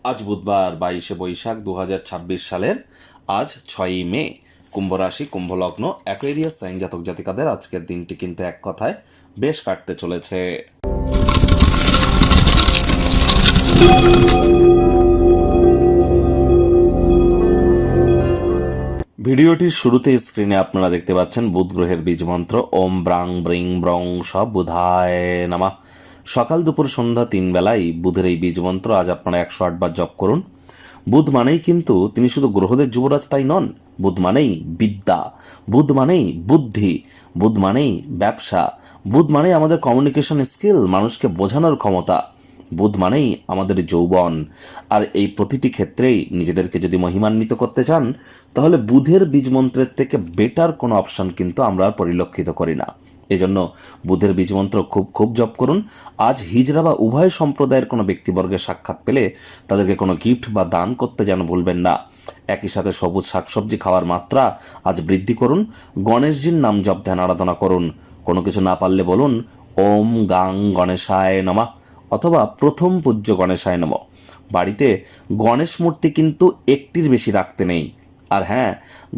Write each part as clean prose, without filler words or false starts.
আজ বুধবার 22শে বৈশাখ 2026 সালের আজ 6ই মে। কুম্ভ রাশি, কুম্ভ লগ্ন, অ্যাকোয়ারিয়াস সাইন জাতক জাতিকাদের আজকের দিনটি কিন্তু এক কথায় বেশ কাটতে চলেছে। ভিডিওটির শুরুতে স্ক্রিনে আপনারা দেখতে পাচ্ছেন বুধ গ্রহের বীজ মন্ত্র ওম ব্রাং ব্রিং ব্রং সব বুধায় নামা। সকাল দুপুর সন্ধ্যা 3 বেলায় বুধের এই বীজ মন্ত্র আজ আপনারা 108 বার জপ করুন। বুধ মানেই কিন্তু তিনি শুধু গ্রহদের যুবরাজ তাই নন। বুধ মানেই বিদ্যা, বুধ মানেই বুদ্ধি, বুধ মানেই ব্যবসা, বুধ মানেই আমাদের কমিউনিকেশন স্কিল, মানুষকে বোঝানোর ক্ষমতা, বুধ মানেই আমাদের যৌবন। আর এই প্রতিটি ক্ষেত্রেই নিজেদেরকে যদি মহিমান্বিত করতে চান, তাহলে বুধের বীজ মন্ত্রের থেকে বেটার কোনো অপশন কিন্তু আমরা পরিলক্ষিত করি না। এজন্য বুধের বীজমন্ত্র খুব খুব জপ করুন। আজ হিজড়া বা উভয় সম্প্রদায়ের কোনো ব্যক্তিবর্গের সাক্ষাৎ পেলে তাদেরকে কোনো গিফট বা দান করতে যেন ভুলবেন না। একই সাথে সবুজ শাকসবজি খাওয়ার মাত্রা আজ বৃদ্ধি করুন। গণেশজির নাম জপ ধ্যান আরাধনা করুন। কোনো কিছু না পারলে বলুন ওম গাং গণেশায় নমঃ অথবা প্রথম পূজ্য গণেশায় নমঃ। বাড়িতে গণেশ মূর্তি কিন্তু একটির বেশি রাখতে নেই। আর হ্যাঁ,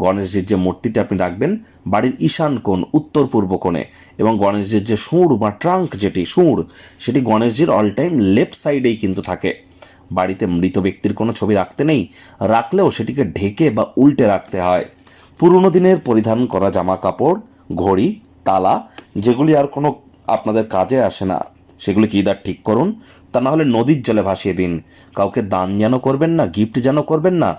গণেশজির যে মূর্তিটা আপনি রাখবেন বাড়ির ঈশান কোণ, উত্তর পূর্ব কোণে, এবং গণেশজির যে সুঁড় বা ট্রাঙ্ক, যেটি সুঁড়, সেটি গণেশজির অল টাইম লেফট সাইডেই কিন্তু থাকে। বাড়িতে মৃত ব্যক্তির কোনো ছবি রাখতে নেই, রাখলেও সেটিকে ঢেকে বা উল্টে রাখতে হয়। পুরনো দিনের পরিধান করা জামা কাপড়, ঘড়ি, তালা, যেগুলি আর কোনো আপনাদের কাজে আসে না, সেগুলি কি ইদার ঠিক করুন, তা না হলে নদীর জলে ভাসিয়ে দিন। কাউকে দান যেন করবেন না, গিফট যেন করবেন না।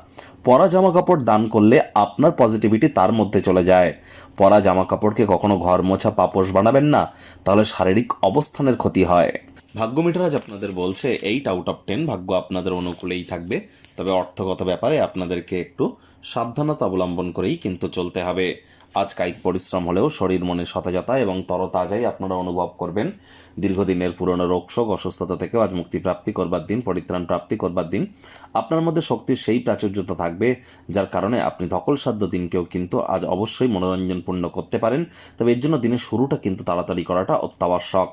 পরা জামা কাপড় দান করলে আপনার পজিটিভিটি তার মধ্যে চলে যায়। পরা জামা কাপড়কে কখনো ঘর মোছা পাপোশ বানাবেন না, তাহলে শারীরিক অবস্থানের ক্ষতি হয়। ভাগ্য মিটার আজ আপনাদের বলছে 8/10, ভাগ্য আপনাদের অনুকূলেই থাকবে। তবে অর্থগত ব্যাপারে আপনাদেরকে একটু সাবধানতা অবলম্বন করেই কিন্তু চলতে হবে। আজ কায়িক পরিশ্রম হলেও শরীর মনে সতেজতা এবং তরতাজাই আপনারা অনুভব করবেন। দীর্ঘদিনের পুরনো রোগশোক অসুস্থতা থেকেও আজ মুক্তিপ্রাপ্তি করবার দিন, পরিত্রাণ প্রাপ্তি করবার দিন। আপনার মধ্যে শক্তির সেই প্রাচুর্যতা থাকবে যার কারণে আপনি ধকলসাধ্য দিনকেও কিন্তু আজ অবশ্যই মনোরঞ্জনপূর্ণ করতে পারেন। তবে এর জন্য দিনের শুরুটা কিন্তু তাড়াতাড়ি করাটা অত্যাবশ্যক।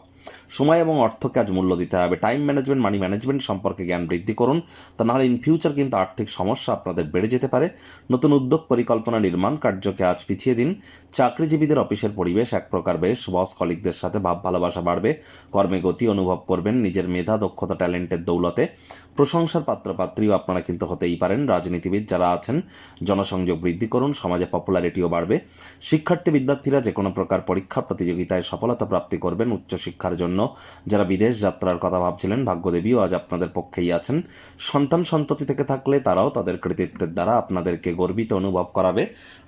সময় এবং অর্থকে আজ মূল্য দিতে হবে। টাইম ম্যানেজমেন্ট, মানি ম্যানেজমেন্ট সম্পর্কে জ্ঞান বৃদ্ধি করুন, তা নাহলে ইন ফিউচার কিন্তু আর্থিক সমস্যা আপনাদের বেড়ে যেতে পারে। নতুন উদ্যোগ পরিকল্পনা নির্মাণ কার্যকে আজ পিছিয়ে দিন। চাকরিজীবীদের অফিসের পরিবেশ এক প্রকার বেশ, বস কলিগদের সাথে ভাব ভালোবাসা বাড়বে। কর্মে গতি অনুভব করবেন নিজের মেধা, দক্ষতা, ট্যালেন্টের দৌলতে। প্রশংসার পাত্রপাত্রীও আপনারা কিন্তু হতেই পারেন। রাজনীতিবিদ যারা আছেন জনসংযোগ বৃদ্ধি করুন, সমাজে পপুলারিটিও বাড়বে। শিক্ষার্থী বিদ্যার্থীরা যে কোনো প্রকার পরীক্ষা প্রতিযোগিতায় সফলতা প্রাপ্তি করবেন। উচ্চশিক্ষার জন্য যারা বিদেশ যাত্রার কথা ভাবছিলেন, ভাগ্যদেবীও আজ আপনাদের পক্ষেই আছেন। সন্তান সন্ততি থেকে থাকলে তারাও তাদের কৃতিত্বের দ্বারা আপনাদেরকে গর্বিত অনুভব করাবে।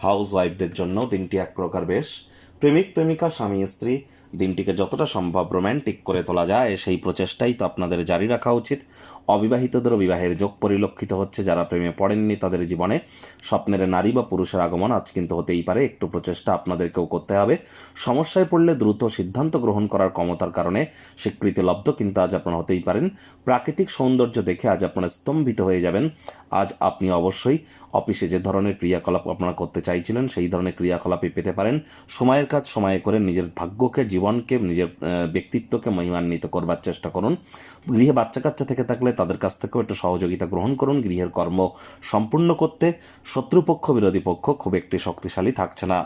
হাউস ওয়াইফদের জন্য দিনটি এক প্রকার বেশ। প্রেমিক প্রেমিকা, স্বামী স্ত্রী, দিনটিকে যতটা সম্ভব রোম্যান্টিক করে তোলা যায় সেই প্রচেষ্টাই তো আপনাদের জারি রাখা উচিত। অবিবাহিতদেরও বিবাহের যোগ পরিলক্ষিত হচ্ছে। যারা প্রেমে পড়েননি তাদের জীবনে স্বপ্নের নারী বা পুরুষের আগমন আজ কিন্তু হতেই পারে। একটু প্রচেষ্টা আপনাদেরকেও করতে হবে। সমস্যায় পড়লে দ্রুত সিদ্ধান্ত গ্রহণ করার ক্ষমতার কারণে স্বীকৃতিলব্ধ কিন্তু আজ আপনারা হতেই পারেন। প্রাকৃতিক সৌন্দর্য দেখে আজ আপনারা স্তম্ভিত হয়ে যাবেন। আজ আপনি অবশ্যই অফিসে যে ধরনের ক্রিয়াকলাপ আপনারা করতে চাইছিলেন সেই ধরনের ক্রিয়াকলাপই পেতে পারেন। সময়ের কাজ সময়ে করে নিজের ভাগ্যকে, জীবনকে, নিজের ব্যক্তিত্বকে মহিমান্বিত করবার চেষ্টা করুন। গৃহে বাচ্চা কাচ্চা থেকে থাকলে তাদের কাছ থেকেও একটু সহযোগিতা গ্রহণ করুন গৃহের কর্ম সম্পূর্ণ করতে। শত্রুপক্ষ, বিরোধী পক্ষ খুব একটি শক্তিশালী থাকছে না।